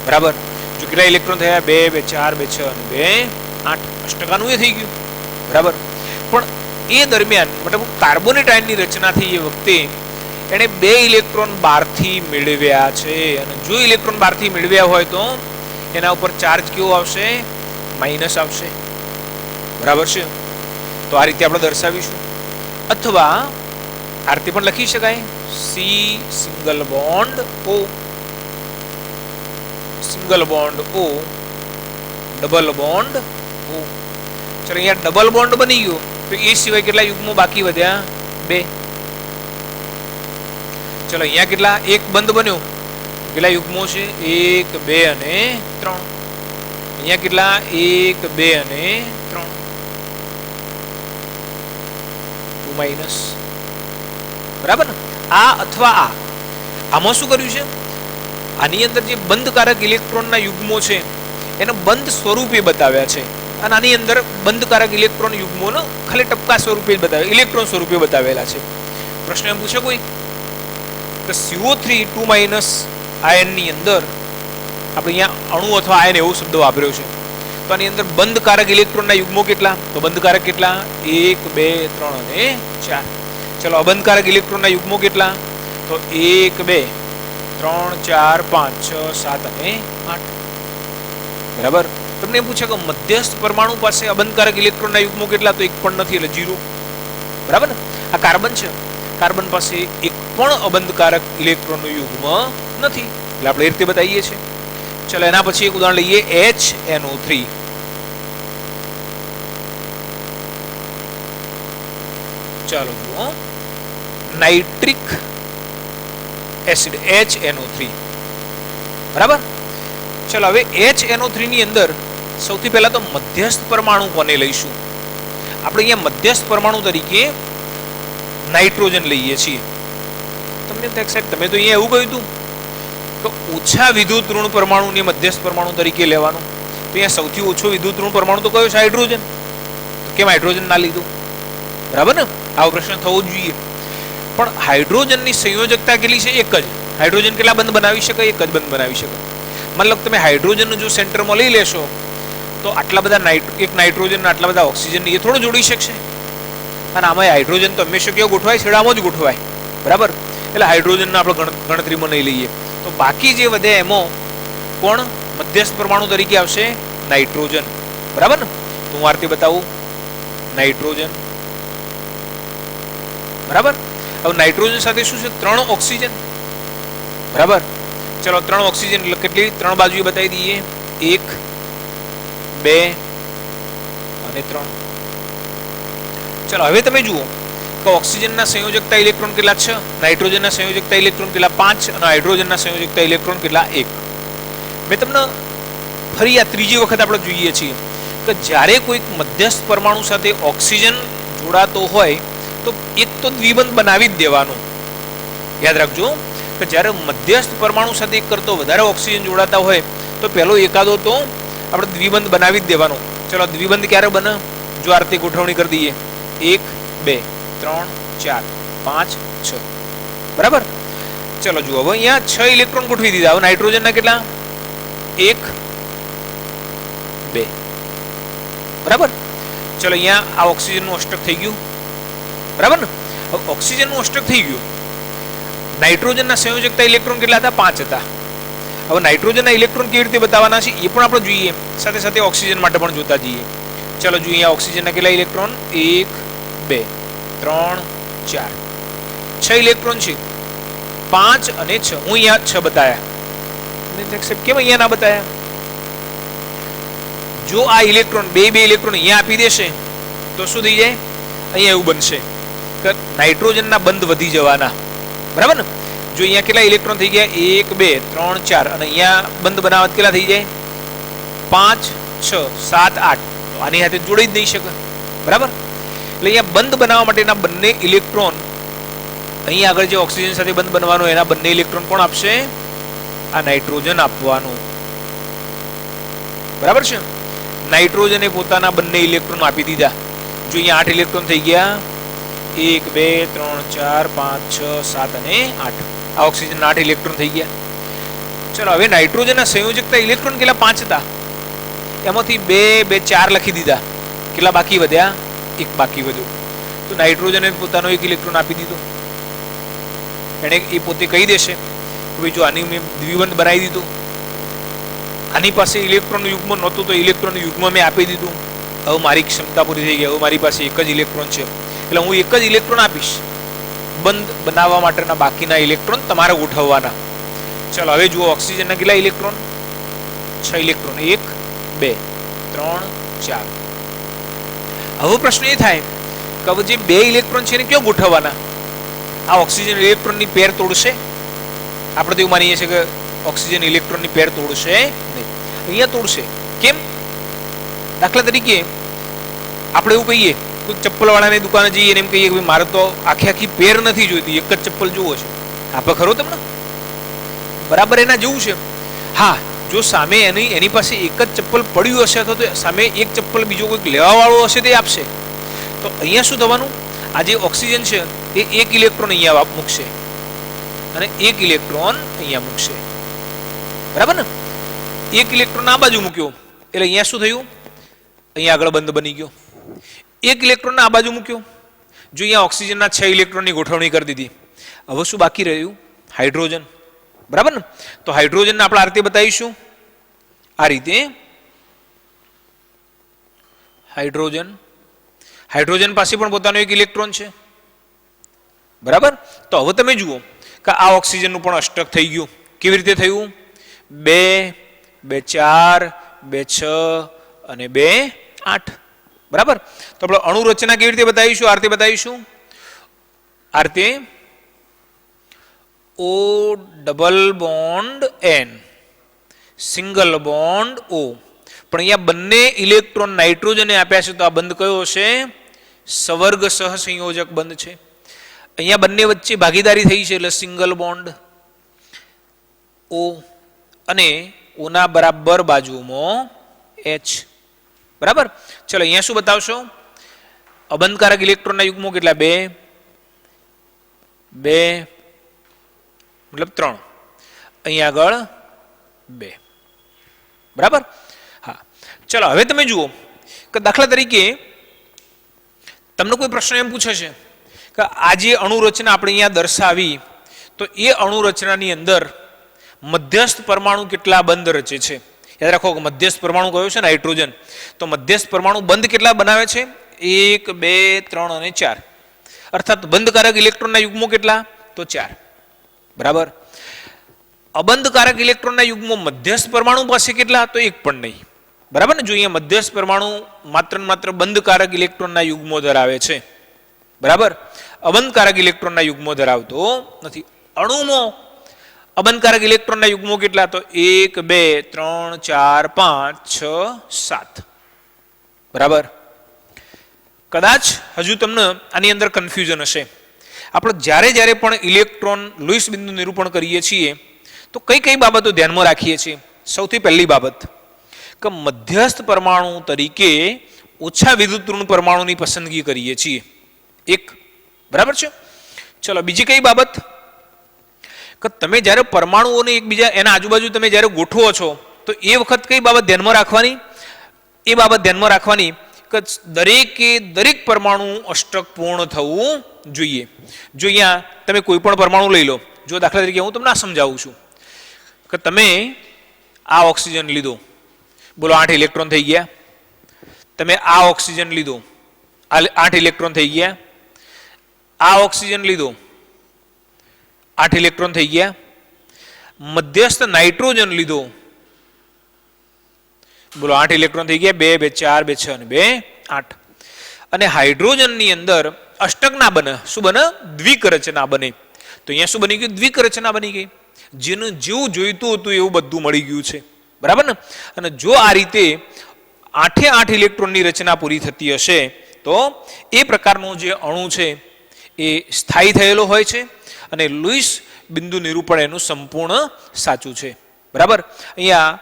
બરાબર. જો કેટલા ઇલેક્ટ્રોન થયા, 2 2 4 2 6 અને 2 8, અષ્ટકાનું એ થઈ ગયું. બરાબર. પણ એ દરમિયાન મતલબ કાર્બોનેટ આયનની રચના થઈ એ વખતે એને 2 ઇલેક્ટ્રોન બહારથી મેળવ્યા છે, અને જો ઇલેક્ટ્રોન બહારથી મેળવ્યા હોય તો એના ઉપર ચાર્જ કેવો આવશે, માઇનસ આવશે. બરાબર છે. તો આ રીતે આપણે દર્શાવીશું, અથવા આ રીતે પણ લખી શકાય, C single bond O, single bond O, double bond O. ચલો અહીંયા ડબલ બોન્ડ બની ગયો, તો એ સિવાય કેટલા યુગ્મો બાકી વધ્યા, 2. ચલો અહીંયા કેટલા, એક બંધ બન્યો, કેટલા યુગ્મો છે, 1 2 અને 3. અહીંયા કેટલા, 1 2 અને 3, 2 માઇનસ. બરાબર ને. આ અથવા આમાં શું કર્યું છે, આની અંદર જે બંધકારક ઇલેક્ટ્રોનના યુગ્મો છે એને બંધ સ્વરૂપે બતાવ્યા છે, અને આની અંદર બંધકારક ઇલેક્ટ્રોન યુગ્મોનો ખાલી ટપકા સ્વરૂપે જ બતાવ્યા, ઇલેક્ટ્રોન સ્વરૂપે બતાવેલા છે. પ્રશ્ન એમ પૂછે કોઈ કે CO3 2- આયનની અંદર આપણે અહીંયા અણુ અથવા આયન એવો શબ્દ વાપર્યો છે, તો આની અંદર બંધકારક ઇલેક્ટ્રોનના યુગ્મો કેટલા, તો બંધકારક કેટલા, 1 2 3 અને 4. ચલો અબંધકારક ઇલેક્ટ્રોનના યુગ્મો કેટલા, તો 1 2 3 4 5 6 7 અને 8. બરાબર. તમને એમ પૂછે કે મધ્યસ્થ પરમાણુ પાસે અબંધકારક ઇલેક્ટ્રોનના યુગ્મો કેટલા, તો એક પણ નથી, એટલે 0. બરાબર ને. આ કાર્બન છે, કાર્બન પાસે એક પણ અબંધકારક ઇલેક્ટ્રોનનું યુગ્મ નથી, એટલે આપણે એ રીતે બતાવીએ છીએ. ચલો એના પછી એક ઉદાહરણ લઈએ, HNO3. ચાલો જુઓ, નાઇટ્રિક એસિડ HNO3. બરાબર. ચલો હવે HNO3 ની અંદર સૌથી પહેલા તો મધ્યસ્થ પરમાણુ કોને લઈશું, આપણે અહીંયા મધ્યસ્થ પરમાણુ તરીકે નાઇટ્રોજન લઈએ છીએ. તમને થાય સાહેબ તમે તો અહીંયા એવું કહ્યું હતું કે ઓછા વિદ્યુત ઋણ પરમાણુને મધ્યસ્થ પરમાણુ તરીકે લેવાનું, તો અહીંયા સૌથી ઓછો વિદ્યુત ઋણ પરમાણુ તો કયો છે, હાઇડ્રોજન. તો કેમ હાઇડ્રોજન ના લીધું? બરાબર ને. આવો પ્રશ્ન થવો જોઈએ. પણ હાઇડ્રોજનની સંયોજકતા કેટલી છે, એક જ. હાઇડ્રોજન કેટલા બંધ બનાવી શકે, એક જ બંધ બનાવી શકે. મતલબ તમે હાઇડ્રોજનનું જો સેન્ટરમાં લઈ લેશો તો આટલા બધા એક નાઇટ્રોજન આટલા બધા ઓક્સિજન એ થોડું જોડી શકશે. અને આમાં હાઇડ્રોજન તો હંમેશા કેવો ગોઠવાય, છેડામાં જ ગોઠવાય. બરાબર. એટલે હાઇડ્રોજનને આપણે ગણતરીમાં નહીં લઈએ, તો બાકી જે વધે એમાં કોણ મધ્યસ્થ પરમાણુ તરીકે આવશે, નાઇટ્રોજન. બરાબર ને. તો હું આ રીતે બતાવું, નાઇટ્રોજન. બરાબર. હવે નાઇટ્રોજન સાથે શું છે, 3 ઓક્સિજન. બરાબર. ચલો 3 ઓક્સિજન એટલે કેટલી, 3 બાજુએ બતાવી દઈએ, 1 2 અને 3. ચલો હવે તમે જુઓ કે ઓક્સિજનના સંયોજકતા ઇલેક્ટ્રોન કેટલા 6, નાઇટ્રોજનના સંયોજકતા ઇલેક્ટ્રોન કેટલા 5 અને હાઇડ્રોજનના સંયોજકતા ઇલેક્ટ્રોન કેટલા 1. મેં તમને ફરી આ ત્રીજી વખત આપણે જોઈએ છીએ કે જ્યારે કોઈક મધ્યસ્થ પરમાણુ સાથે ઓક્સિજન જોડાતો હોય તો એક તો દ્વિબંધ બનાવી જ દેવાનું. યાદ રાખજો કે જ્યારે મધ્યસ્થ પરમાણુ સાથે એક કરતો વધારે ઓક્સિજન જોડાતા હોય તો પહેલો એકાદો તો આપણે દ્વિબંધ બનાવી જ દેવાનો. ચલો દ્વિબંધ ક્યારે બને, જો આ રીતે ગોઠવણી કરી દઈએ, 1 2 3 4 5 6. બરાબર. ચલો જુઓ હવે અહીંયા 6 ઇલેક્ટ્રોન ગોઠવી દીધા. હવે નાઇટ્રોજનના કેટલા, 1 2. બરાબર. ચલો અહીંયા આ ઓક્સિજનનું અષ્ટક થઈ ગયું. બરાબર ને. હવે ઓક્સિજનનું અષ્ટક થઈ ગયું. નાઇટ્રોજનના સંયોજકતા ઇલેક્ટ્રોન કેટલા હતા, 5 હતા. હવે નાઇટ્રોજનના ઇલેક્ટ્રોન કેવી રીતે બતાવવાના છે એ પણ આપણે જોઈએ, સાથે સાથે ઓક્સિજન માટે પણ જોતા જઈએ. ચલો જોઈએ અહીંયા ઓક્સિજનના કેટલા ઇલેક્ટ્રોન, 1 2 3 4 6 ઇલેક્ટ્રોન છે, 5 અને 6. હું અહીંયા 6 બતાયા, કેમ અહીંયા ના બતાયા? જો આ ઇલેક્ટ્રોન બે ઇલેક્ટ્રોન અહીંયા આપી દેશે તો શું થઈ જાય, અહીંયા એવું બનશે કે નાઇટ્રોજનના બંધ વધી જવાના. બરાબર ને. જો અહીંયા કેટલા ઇલેક્ટ્રોન થઈ ગયા, 1 2 3 4 અને અહીંયા બંધ બનાવત કેટલા થઈ જાય, 5 6 7 8. તો આની સાથે જોડી જ નહીં શકે. બરાબર. એટલે અહીંયા બંધ બનાવવા માટેના બંને ઇલેક્ટ્રોન અહીં આગળ જે ઓક્સિજન સાથે બંધ બનવાનો એના બંને ઇલેક્ટ્રોન કોણ આપશે? આ નાઇટ્રોજન આપવાનું. બરાબર છે. નાઇટ્રોજને પોતાના બંને ઇલેક્ટ્રોન આપી દીધા. જો અહીંયા 8 ઇલેક્ટ્રોન થઈ ગયા. 1 2 3 4 5 6 7 અને 8. આ ઓક્સિજનના 8 ઇલેક્ટ્રોન થઈ ગયા. ચલો હવે નાઇટ્રોજનના સંયોજકતા ઇલેક્ટ્રોન કેટલા? 5 હતા. એમાંથી 2 2 4 લખી દીધા. કેટલા બાકી વધ્યા? 1 બાકી વધ્યો. તો નાઇટ્રોજને પોતાનો 1 ઇલેક્ટ્રોન આપી દીધો. એને એ પોતે કહી દેશે કે જો આની મેં દ્વિબંધ બનાવી દીધું, આની પાસે ઇલેક્ટ્રોનનું યુગ્મ નહોતું તો ઇલેક્ટ્રોનનું યુગ્મ મેં આપી દીધું. હવે મારી ક્ષમતા પૂરી થઈ ગઈ. હવે મારી પાસે એક જ ઇલેક્ટ્રોન છે એટલે હું એક જ ઇલેક્ટ્રોન આપીશ. બંધ બનાવવા માટેના બાકીના ઇલેક્ટ્રોન તમારે ગોઠવવાના. ચાલો હવે જુઓ ઓક્સિજનના કેટલા ઇલેક્ટ્રોન? 6 ઇલેક્ટ્રોન. 1 2 3 4. હવે પ્રશ્ન એ થાય કે હવે જે 2 ઇલેક્ટ્રોન છે એને ક્યાં ગોઠવવાના? આ ઓક્સિજન ઇલેક્ટ્રોનની પેર તોડશે? આપણે તો એવું માનીએ છીએ કે ઓક્સિજન ઇલેક્ટ્રોનની પેર તોડશે નહીં. અહીંયા તોડશે. કેમ? દાખલા તરીકે આપણે એવું કહીએ કોઈ ચપ્પલવાળાની દુકાને જઈએ અને એમ કહીએ કે મારે તો આખી પેર નથી જોઈતી, એક જ ચપ્પલ જોવો છે. આપે ખરો તમને? બરાબર એના જેવું છે. હા, જો સામે એની પાસે એક જ ચપ્પલ પડ્યું હશે અથવા તો સામે એક ચપ્પલ બીજો કોઈક લેવાવાળો હશે તે આપશે. તો અહીંયા શું થવાનું? આ જે ઓક્સિજન છે એ 1 ઇલેક્ટ્રોન અહીંયા મૂકશે અને 1 ઇલેક્ટ્રોન અહીંયા મૂકશે. બરાબર ને? 1 ઇલેક્ટ્રોન આ બાજુ મૂક્યો એટલે અહીંયા શું થયું? અહીંયા આગળ બંધ બની ગયો. 1 ઇલેક્ટ્રોન આ બાજુ મૂક્યો. જો અહીંયા ઓક્સિજનના 6 ઇલેક્ટ્રોનની ગોઠવણી કરી દીધી. હવે શું બાકી રહ્યું? હાઇડ્રોજન. બરાબર ને? તો હાઇડ્રોજનને આપણે આ રીતે બતાવીશું. આ રીતે હાઇડ્રોજન પાસે પણ પોતાનો 1 ઇલેક્ટ્રોન છે. બરાબર? તો હવે તમે જુઓ કે આ ઓક્સિજનનું પણ અષ્ટક થઈ ગયું. કેવી રીતે થયું? 2 2 4 2 6 અને 2 8. બરાબર? તો આપણે અણુ રચના કેવી રીતે બતાવીશું? આ રીતે બતાવીશું. આ રીતે O double bond N single bond O. પણ અહીંયા બંને ઇલેક્ટ્રોન નાઇટ્રોજને આપ્યા છે તો આ બંધ કયો હશે? સવર્ગ સહસંયોજક બંધ છે. અહીંયા બંને વચ્ચે ભાગીદારી થઈ છે એટલે સિંગલ બોન્ડ O અને ઓના બરાબર બાજુમાં H. બરાબર? ચલો અહીંયા શું બતાવશો? અબંધકારક ઇલેક્ટ્રોનના યુગ્મો કેટલા? 2 2 મતલબ 3. અહીંયા આગળ 2. બરાબર? હા. ચલો હવે તમે જુઓ કે દાખલા તરીકે તમને કોઈ પ્રશ્ન એમ પૂછે છે કે આ જે અણુ રચના આપણે અહીંયા દર્શાવી તો એ અણુ રચનાની અંદર મધ્યસ્થ પરમાણુ કેટલા બંધ રચે છે? યાદ રાખો કે મધ્યસ્થ પરમાણુ કયો છે? નાઇટ્રોજન. તો મધ્યસ્થ પરમાણુ બંધ કેટલા બનાવે છે? 1 2 3 અને 4. અર્થાત બંધકારક ઇલેક્ટ્રોનના યુગ્મો કેટલા? તો 4. બરાબર? અબંધકારક ઇલેક્ટ્રોનના યુગ્મો મધ્યસ્થ પરમાણુ પાસે કેટલા? તો 1 પણ નહીં. બરાબર ને? જો અહીંયા મધ્યસ્થ પરમાણુ માત્ર બંધકારક ઇલેક્ટ્રોનના યુગ્મો ધરાવે છે. બરાબર? અબંધકારક ઇલેક્ટ્રોનના યુગ્મો ધરાવતો નથી. અણુમાં અબંધકારક ઇલેક્ટ્રોનના યુગ્મો કેટલા? તો 1 2 3 4 5 6 7. બરાબર? કદાચ હજુ તમને આની અંદર કન્ફ્યુઝન હશે. આપણે જ્યારે પણ ઇલેક્ટ્રોન લુઈસ બિંદુ નિરૂપણ કરીએ છીએ તો કઈ બાબતો ધ્યાનમાં રાખીએ છીએ? સૌથી પહેલી બાબત કે મધ્યસ્થ પરમાણુ તરીકે ઓછા વિદ્યુત ઋણ પરમાણુની પસંદગી કરીએ છીએ. 1. બરાબર છે? ચલો બીજી કઈ બાબત કે તમે જ્યારે પરમાણુઓને એકબીજા એના આજુબાજુ તમે જ્યારે ગોઠવો છો તો એ વખત કઈ બાબત ધ્યાનમાં રાખવાની? એ બાબત ધ્યાનમાં રાખવાની કે દરેક પરમાણુ અષ્ટક પૂર્ણ થવું જોઈએ. જો અહીંયા તમે કોઈ પણ પરમાણુ લઈ લો. જો દાખલા તરીકે હું તમને આ સમજાવું છું કે તમે આ ઓક્સિજન લીધો, બોલો 8 ઇલેક્ટ્રોન થઈ ગયા. તમે આ ઓક્સિજન લીધો, 8 ઇલેક્ટ્રોન થઈ ગયા. આ ઓક્સિજન લીધો, 8 ઇલેક્ટ્રોન થઈ ગયા. મધ્યસ્થ નાઇટ્રોજન લીધો, બોલો 8 ઇલેક્ટ્રોન થઈ ગયા. 2 2 4 2 6 અને 2 8. અને હાઇડ્રોજનની અંદર અષ્ટક ના બને. શું બને? દ્વિક રચના બને. તો અહીંયા શું બની ગયું? દ્વિક રચના બની ગઈ. જેનું જેવું જોઈતું હતું એવું બધું મળી ગયું છે. બરાબર ને? અને જો આ રીતે 8 ઇલેક્ટ્રોનની રચના પૂરી થતી હશે તો એ પ્રકારનો જે અણુ છે એ સ્થાયી થયેલો હોય છે અને લુઈસ બિંદુ નિરૂપણ એનું સંપૂર્ણ સાચું છે. બરાબર. અહીંયા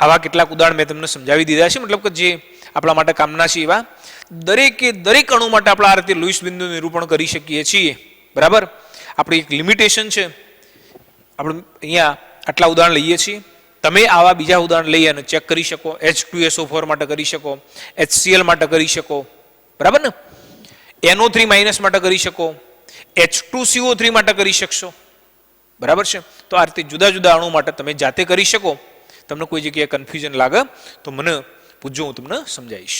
આવા કેટલાક ઉદાહરણ મેં તમને સમજાવી દીધા છે, મતલબ કે જે આપણા માટે કામના છે એવા દરેક અણુ માટે આપણે આ રીતે લુઈસ બિંદુ નિરૂપણ કરી શકીએ છીએ. બરાબર. આપણી એક લિમિટેશન છે. આપણે અહીંયા આટલા ઉદાહરણ લઈએ છીએ. તમે આવા બીજા ઉદાહરણ લઈ અને ચેક કરી શકો. H2SO4 માટે કરી શકો, HCl માટે કરી શકો. બરાબર ને. NO3 માઇનસ માટે કરી શકો, H2CO3 માટે કરી શકશો. બરાબર છે. તો આ રીતે જુદા જુદા અણુ માટે તમે જાતે કરી શકો. તમને કોઈ જગ્યાએ કન્ફ્યુઝન લાગે તો મને પૂછજો, હું તમને સમજાવીશ.